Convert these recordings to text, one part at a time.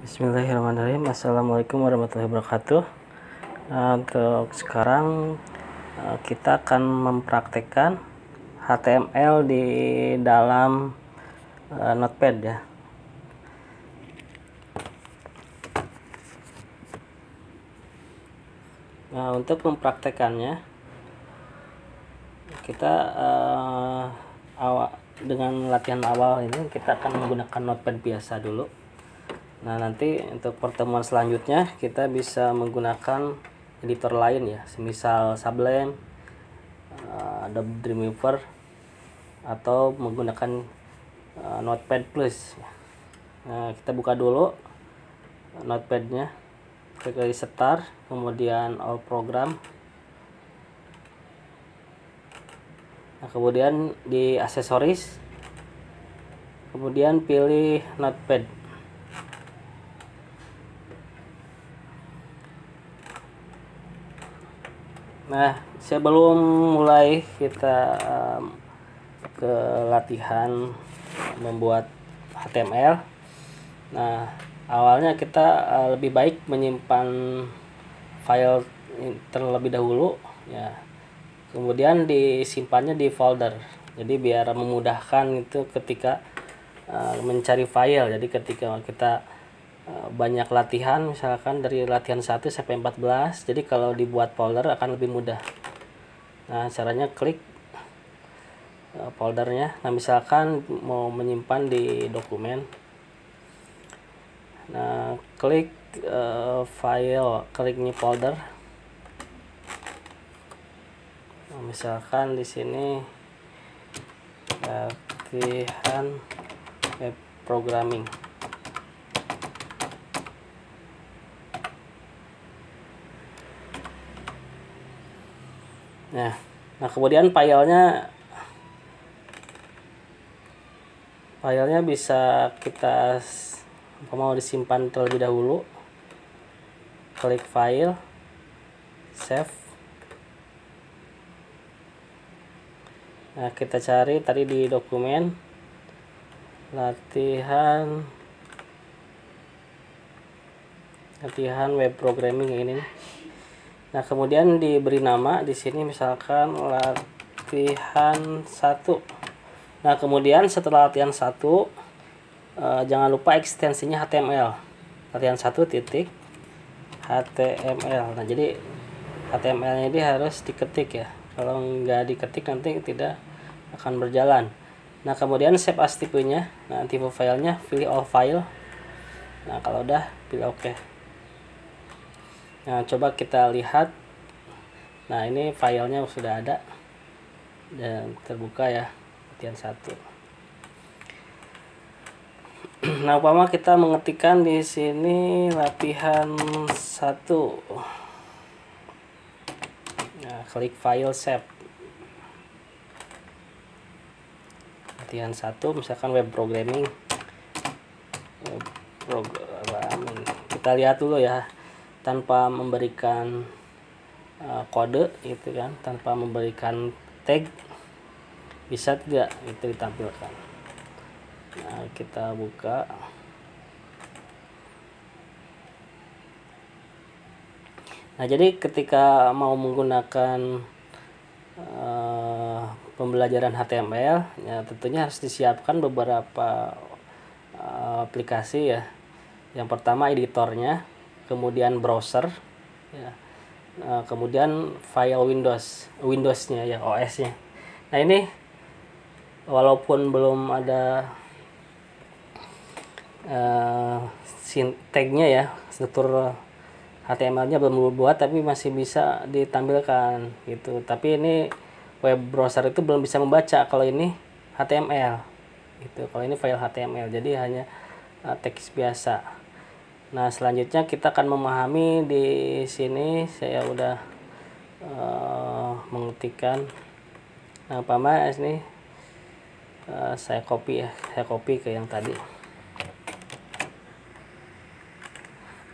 Bismillahirrahmanirrahim. Assalamualaikum warahmatullahi wabarakatuh. Untuk sekarang kita akan mempraktekkan HTML di dalam Notepad ya. Nah, untuk mempraktekannya kita dengan latihan awal ini kita akan menggunakan Notepad biasa dulu. Nah, nanti untuk pertemuan selanjutnya kita bisa menggunakan editor lain ya, semisal Sublime, Adobe Dreamweaver, atau menggunakan Notepad Plus. Nah, kita buka dulu Notepadnya, klik dari Start, kemudian All Program. Nah, kemudian di Aksesoris, kemudian pilih Notepad. Nah, sebelum mulai kita ke latihan membuat HTML, nah awalnya kita lebih baik menyimpan file terlebih dahulu ya, kemudian disimpannya di folder, jadi biar memudahkan itu ketika mencari file. Jadi ketika kita banyak latihan, misalkan dari latihan 1 sampai 14, jadi kalau dibuat folder akan lebih mudah. Nah, caranya klik foldernya. Nah, misalkan mau menyimpan di dokumen, nah klik file, klik new folder. Nah, misalkan di sini latihan web programming. Nah, kemudian filenya bisa kita mau disimpan terlebih dahulu. Klik file, save. Nah, kita cari tadi di dokumen latihan web programming ini. Nah, kemudian diberi nama di sini misalkan latihan 1. Nah, kemudian setelah latihan 1 jangan lupa ekstensinya HTML. Latihan 1 titik HTML. Nah, jadi HTML-nya ini harus diketik ya. Kalau nggak diketik nanti tidak akan berjalan. Nah, kemudian save as tipenya. Nah, tipe filenya pilih all file. Nah, kalau udah pilih OK. Nah, coba kita lihat. Nah, ini filenya sudah ada dan terbuka ya, latihan 1. Nah, umpama kita mengetikkan di sini latihan 1. Nah, klik file, save. Latihan 1 misalkan web programming. Kita lihat dulu ya, tanpa memberikan kode gitu kan, tanpa memberikan tag, bisa tidak itu ditampilkan. Nah, kita buka. Nah, jadi ketika mau menggunakan pembelajaran HTML ya, tentunya harus disiapkan beberapa aplikasi ya. Yang pertama editornya, kemudian browser ya, kemudian file Windowsnya ya, OS-nya. Nah, ini walaupun belum ada tag-nya ya, struktur HTML-nya belum dibuat, tapi masih bisa ditampilkan gitu. Tapi ini web browser itu belum bisa membaca kalau ini HTML gitu. Kalau ini file HTML, jadi hanya teks biasa. Nah, selanjutnya kita akan memahami di sini. Saya udah mengetikkan. Nah, umpama ini saya copy ya, ke yang tadi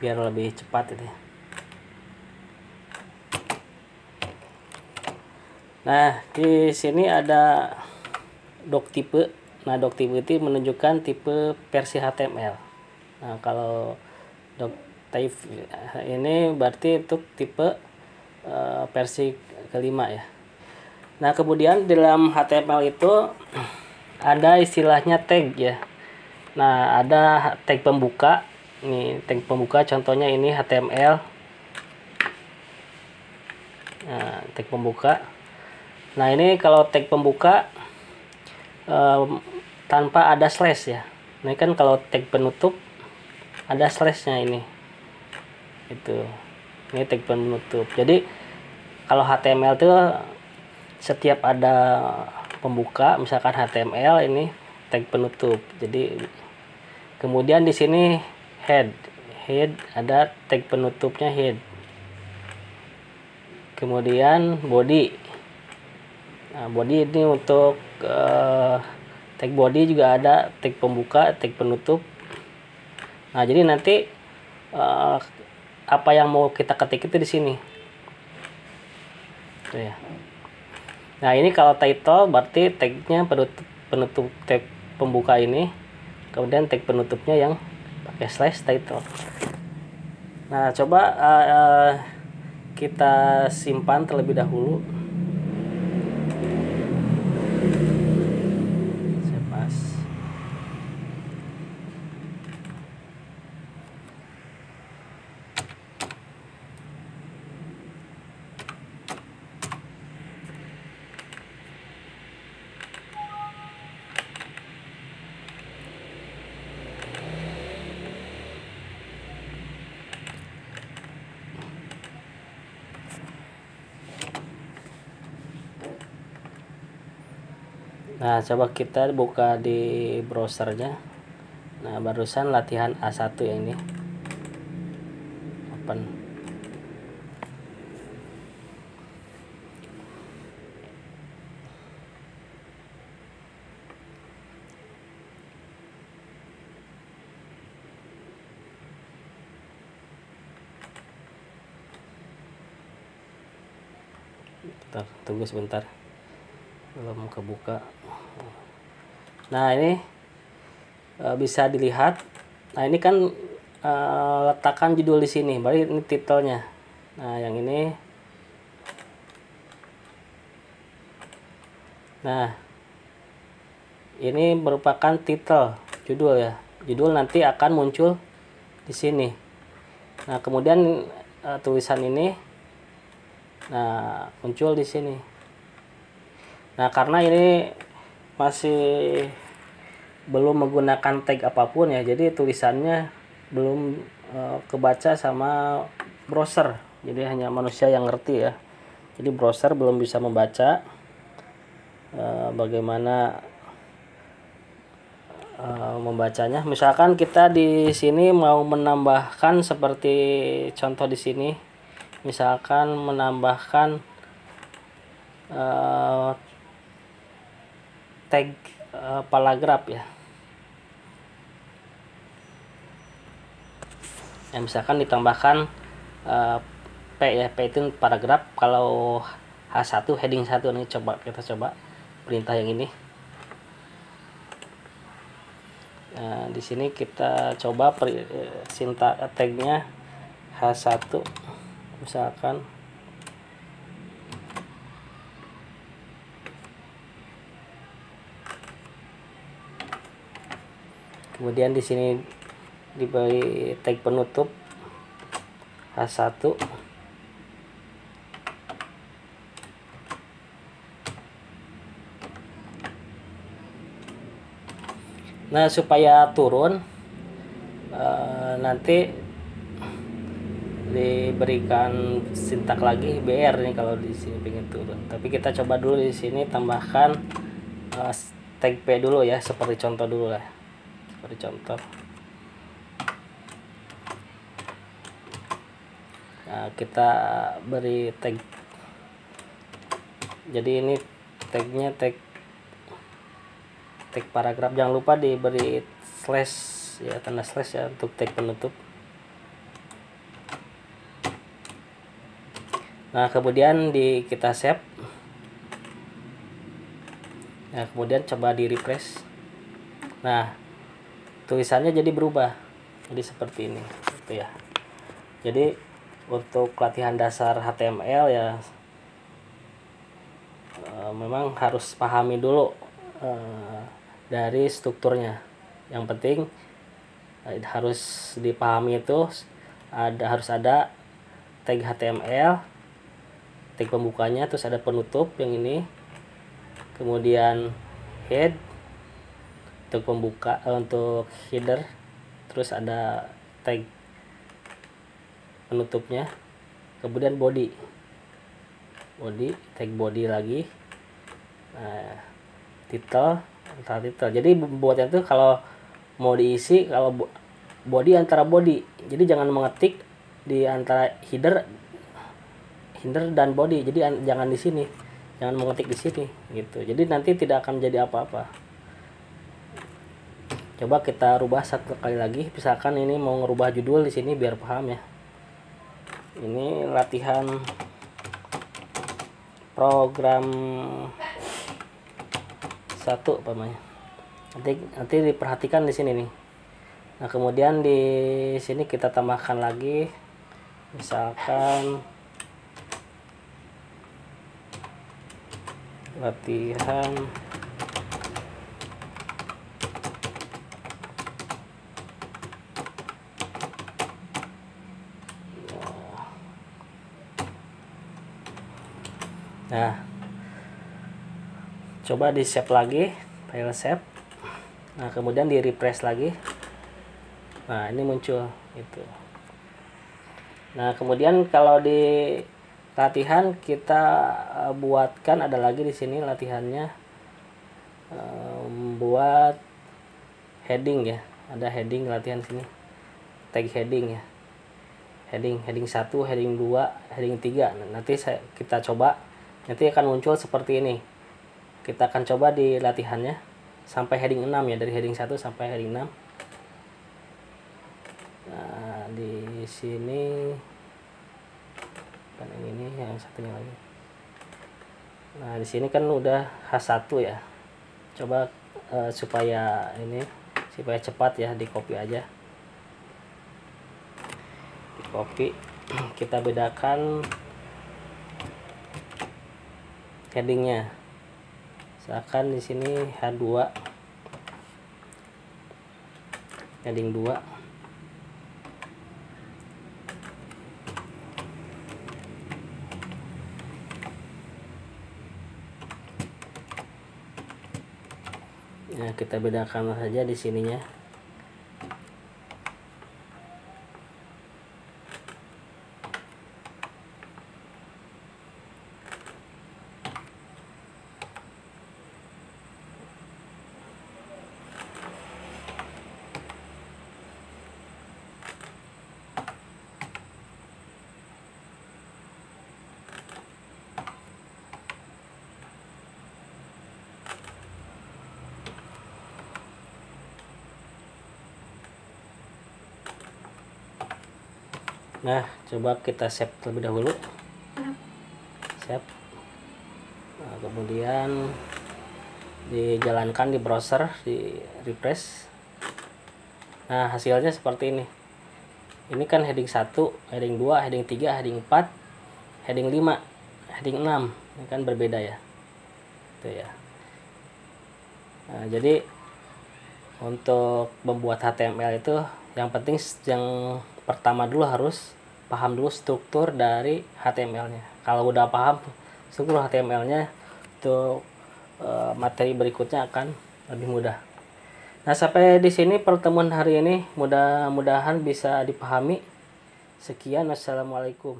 biar lebih cepat itu. Nah, di sini ada doc type. Nah, doc type itu menunjukkan tipe versi HTML. Nah, kalau Doctave ini berarti untuk tipe versi kelima ya. Nah kemudian di dalam HTML itu ada istilahnya tag ya. Nah ada tag pembuka. Nih tag pembuka contohnya ini HTML. Nah, tag pembuka. Nah ini kalau tag pembuka tanpa ada slash ya. Ini kan kalau tag penutup ada slashnya ini. Itu. Ini tag penutup. Jadi kalau HTML itu setiap ada pembuka, misalkan HTML ini tag penutup. Jadi kemudian di sini head ada tag penutupnya head. Kemudian body. Nah, body ini untuk tag body juga ada tag pembuka, tag penutup. Nah, jadi nanti apa yang mau kita ketik itu di sini. Tuh ya. Nah, ini kalau title berarti tagnya penutup tag pembuka ini. Kemudian tag penutupnya yang pakai slash title. Nah, coba kita simpan terlebih dahulu. Nah, coba kita buka di browsernya. Nah, barusan latihan A1 yang ini. Open. Bentar, tunggu sebentar. Belum kebuka. Nah, ini bisa dilihat. Nah, ini kan letakkan judul di sini. Berarti ini titelnya. Nah, yang ini. Nah, ini merupakan titel judul ya. Judul nanti akan muncul di sini. Nah, kemudian tulisan ini muncul di sini. Nah, karena ini masih belum menggunakan tag apapun ya, jadi tulisannya belum kebaca sama browser. Jadi hanya manusia yang ngerti ya. Jadi browser belum bisa membaca bagaimana membacanya. Misalkan kita di sini mau menambahkan seperti contoh di sini, misalkan menambahkan tag paragraf ya. Misalkan ditambahkan P ya, P itu paragraf. Kalau H1 heading 1 nih, kita coba perintah yang ini. Nah, di sini kita coba sintak tagnya H1 misalkan. Kemudian di sini diberi tag penutup H1. Nah, supaya turun nanti diberikan sintak lagi BR nih kalau di sini pengen turun. Tapi kita coba dulu di sini tambahkan tag P dulu ya, seperti contoh dulu lah. Seperti contoh. Nah, kita beri tag. Jadi ini tagnya tag paragraf. Jangan lupa diberi slash ya, tanda slash ya untuk tag penutup. Nah, kemudian kita save. Nah, kemudian coba di refresh. Nah, tulisannya jadi berubah. Jadi seperti ini gitu ya. Jadi untuk latihan dasar HTML ya memang harus pahami dulu dari strukturnya. Yang penting harus dipahami itu harus ada tag HTML, tag pembukanya, terus ada penutup yang ini, kemudian head untuk pembuka untuk header, terus ada tag penutupnya, kemudian body tag body lagi, nah title. Jadi buatnya tuh kalau mau diisi, kalau body antara body, jadi jangan mengetik di antara header dan body, jadi jangan di sini, jangan mengetik di sini gitu, jadi nanti tidak akan menjadi apa-apa. Coba kita rubah satu kali lagi, misalkan ini mau ngerubah judul di sini biar paham ya. Ini latihan program 1 umpamanya. Nanti diperhatikan di sini nih. Nah, kemudian di sini kita tambahkan lagi, misalkan latihan nah, coba di save lagi, file save. Nah, kemudian di refresh lagi. Nah, ini muncul gitu. Nah, kemudian kalau di latihan kita buatkan, ada lagi di sini latihannya, buat heading ya. Ada heading latihan sini. Tag heading ya. Heading 1, heading 2, heading 3. Nah, nanti kita coba, nanti akan muncul seperti ini. Kita akan coba di latihannya sampai heading 6 ya, dari heading 1 sampai heading 6. Nah, di sini kan ini yang satunya lagi. Nah, di sini kan udah H1 ya. Coba supaya cepat ya, di copy aja. Di copy, kita bedakan headingnya. Misalkan di sini H2, heading 2. Nah, kita bedakan saja di sininya. Nah, coba kita save terlebih dahulu. Save. Nah, kemudian dijalankan di browser, di refresh. Nah, hasilnya seperti ini. Ini kan heading 1, heading 2, heading 3, heading 4, heading 5, heading 6. Ini kan berbeda ya. Itu ya. Nah, jadi untuk membuat HTML itu yang penting, yang pertama dulu harus paham dulu struktur dari HTML-nya. Kalau udah paham struktur HTML-nya, untuk materi berikutnya akan lebih mudah. Nah, sampai di sini pertemuan hari ini, mudah-mudahan bisa dipahami. Sekian, wassalamualaikum.